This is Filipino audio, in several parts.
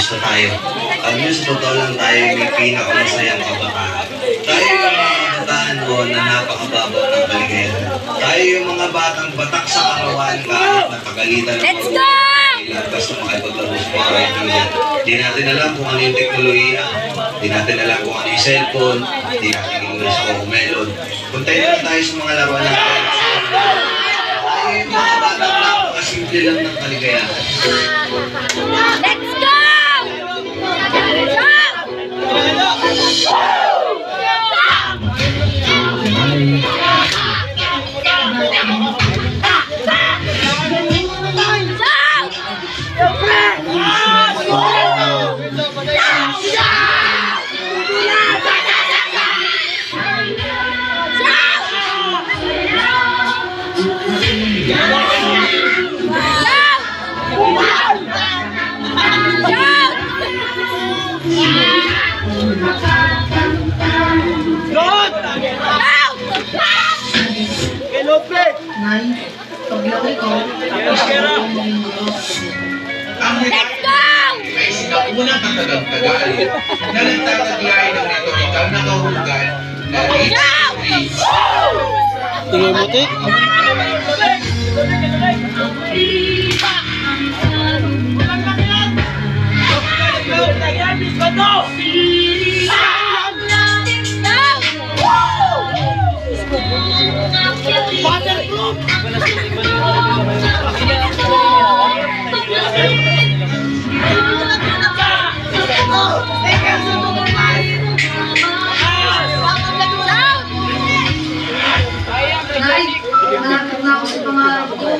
kamusta tayo? Sa totoo lang tayo may pinakamasayang kabataan. Tayo yung mga kabataan doon na napakababaw ng kaligayahan. Tayo yung mga batang batak sa katawan kahit napagalitan ng Let's go! Ilantas na makipaglaro sa mga kaibigan. Di natin alam kung ano yung teknolohiya. Di natin alam kung ano yung cellphone. Di natin alam sa Cocomelon. Puntayin na tayo sa mga laruan natin. Tayo yung mga batang napakasimple lang ng kaligayahan. Let's go! Nay, paglaki ko, tapos ako yung Let's go! Ay sinaunang katagag-tagalit na nagtataglay ng retorikal na kahulugan na history. Tingin mo, Tik? malapit na ako sa pangarap ko.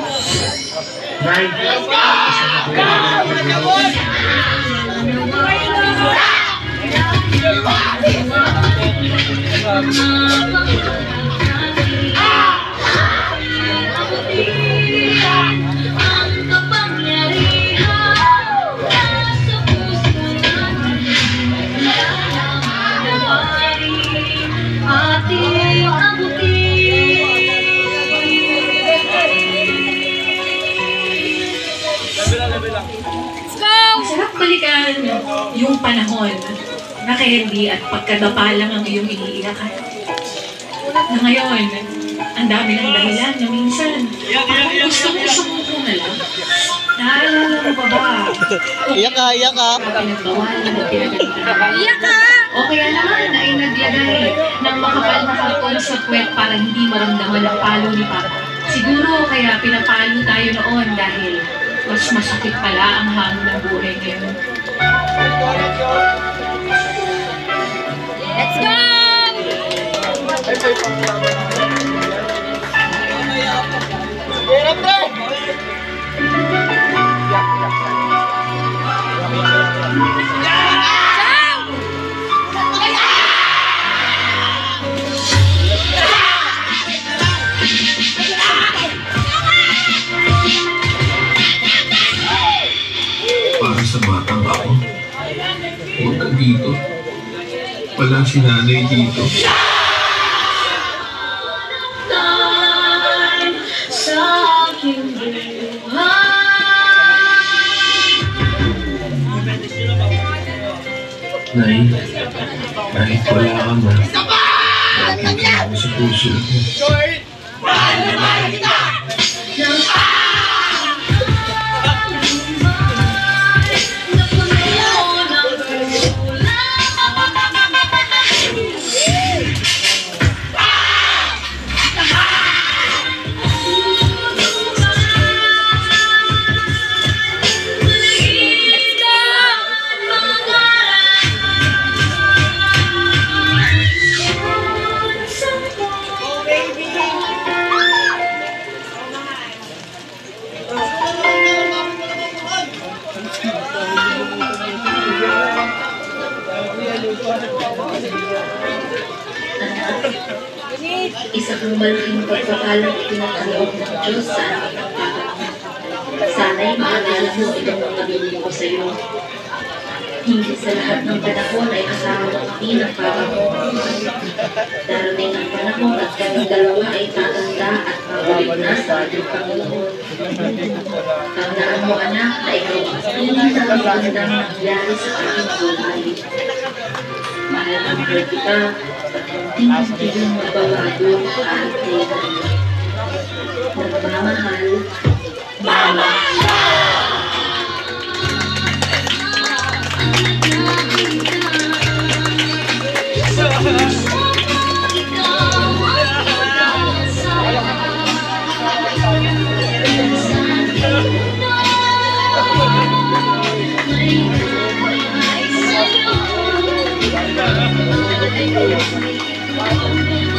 Nay, Masarap balikan yung panahon na candy at pagkadapa lang ang iyong iniiyakan. Na ngayon, ang dami ng dahilan na minsan, gusto mo sumuko na lang. Naalala mo ba ba? Iyak ka, iyak ka. Pinagbawalan at pinagalitan. Iyak ka! O kaya naman ay naglagay ng makapal na karton sa puwet para hindi maramdaman ang palo ni Papa. Siguro kaya pinapalo tayo noon dahil mas masakit pala ang hamon ng buhay ngayon. Let's go! para sa batang ako. Huwag ka dito. Walang si nanay dito. Nay, kahit wala ka na, nakita ako sa puso ko. Isa kang malaking pagpapalong pinagkaloob ng Diyos sa ating pagkakataon. Sana'y maalala mo itong mga binili ko sa iyo. Hindi sa lahat ng panahon ay kasama kami ng Panginoon. Darating ang panahon at kaming dalawa ay tatanda at babalik na sa ating Panginoon. Tandaan mo anak na ikaw ang pinakamagandang nangyari sa ating buhay. Mahal na mahal kita at unti-unting magbabago kahit kailan. Nagmamahal, Mama. Thank you.